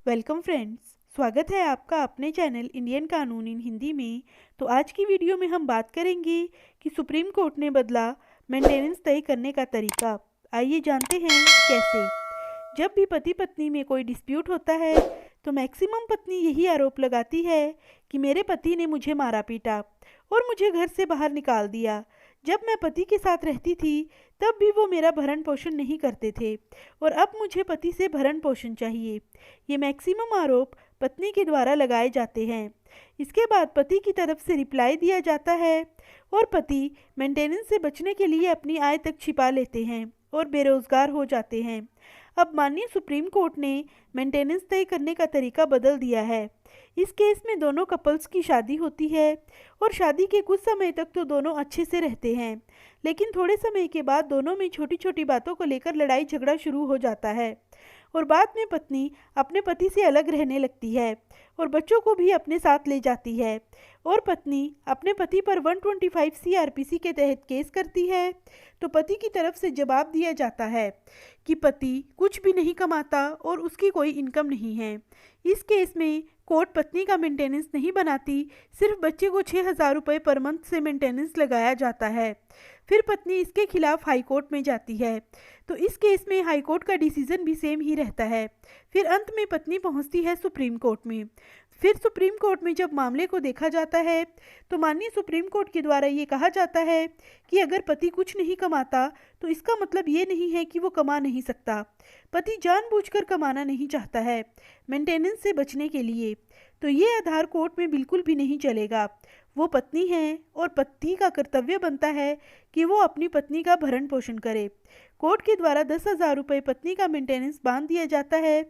Welcome friends, स्वागत है आपका अपने चैनल इंडियन कानून इन हिंदी में। तो आज की वीडियो में हम बात करेंगे कि सुप्रीम कोर्ट ने बदला मेंटेनेंस तय करने का तरीका। आइए जानते हैं कैसे। जब भी पति पत्नी में कोई डिस्प्यूट होता है तो मैक्सिमम पत्नी यही आरोप लगाती है कि मेरे पति ने मुझे मारा पीटा और मुझे घर से बाहर निकाल दिया। जब मैं पति के साथ रहती थी तब भी वो मेरा भरण पोषण नहीं करते थे और अब मुझे पति से भरण पोषण चाहिए। ये मैक्सिमम आरोप पत्नी के द्वारा लगाए जाते हैं। इसके बाद पति की तरफ से रिप्लाई दिया जाता है और पति मेंटेनेंस से बचने के लिए अपनी आय तक छिपा लेते हैं और बेरोजगार हो जाते हैं। अब माननीय सुप्रीम कोर्ट ने मेंटेनेंस तय करने का तरीका बदल दिया है। इस केस में दोनों कपल्स की शादी होती है और शादी के कुछ समय तक तो दोनों अच्छे से रहते हैं, लेकिन थोड़े समय के बाद दोनों में छोटी छोटी बातों को लेकर लड़ाई झगड़ा शुरू हो जाता है और बाद में पत्नी अपने पति से अलग रहने लगती है और बच्चों को भी अपने साथ ले जाती है और पत्नी अपने पति पर 125 सीआरपीसी के तहत केस करती है। तो पति की तरफ से जवाब दिया जाता है कि पति कुछ भी नहीं कमाता और उसकी कोई इनकम नहीं है। इस केस में कोर्ट पत्नी का मेंटेनेंस नहीं बनाती, सिर्फ बच्चे को 6,000 रुपये पर मंथ से मेंटेनेंस लगाया जाता है। फिर पत्नी इसके खिलाफ हाई कोर्ट में जाती है तो इस केस में हाई कोर्ट का डिसीजन भी सेम ही रहता है। फिर अंत में पत्नी पहुंचती है सुप्रीम कोर्ट में। फिर सुप्रीम कोर्ट में जब मामले को देखा जाता है तो माननीय सुप्रीम कोर्ट के द्वारा ये कहा जाता है कि अगर पति कुछ नहीं कमाता तो इसका मतलब ये नहीं है कि वो कमा नहीं सकता। पति जानबूझकर कमाना नहीं चाहता है मेंटेनेंस से बचने के लिए, तो ये आधार कोर्ट में बिल्कुल भी नहीं चलेगा। वो पत्नी है और पति का कर्तव्य बनता है कि वो अपनी पत्नी का भरण पोषण करे। कोर्ट के द्वारा 10,000 रुपये पत्नी का मेंटेनेंस बांध दिया जाता है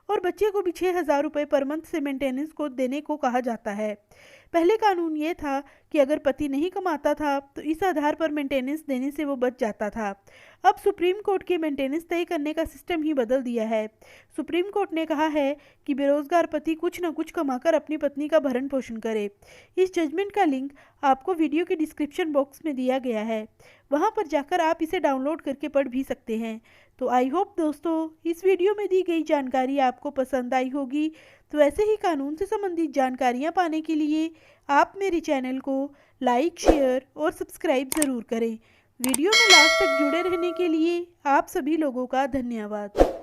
और बच्चे को भी 6,000 रुपये पर मंथ से मेंटेनेंस को देने को कहा जाता है। पहले कानून ये था कि अगर पति नहीं कमाता था तो इस आधार पर मेंटेनेंस देने से वो बच जाता था। अब सुप्रीम कोर्ट के मेंटेनेंस तय करने का सिस्टम ही बदल दिया है। सुप्रीम कोर्ट ने कहा है कि बेरोजगार पति कुछ न कुछ कमाकर अपनी पत्नी का भरण पोषण करे। इस जजमेंट का लिंक आपको वीडियो के डिस्क्रिप्शन बॉक्स में दिया गया है, वहां पर जाकर आप इसे डाउनलोड करके पढ़ भी सकते हैं। तो आई होप दोस्तों इस वीडियो में दी गई जानकारी आपको पसंद आई होगी। तो ऐसे ही कानून से संबंधित जानकारियां पाने के लिए आप मेरे चैनल को लाइक, शेयर और सब्सक्राइब ज़रूर करें। वीडियो में लास्ट तक जुड़े रहने के लिए आप सभी लोगों का धन्यवाद।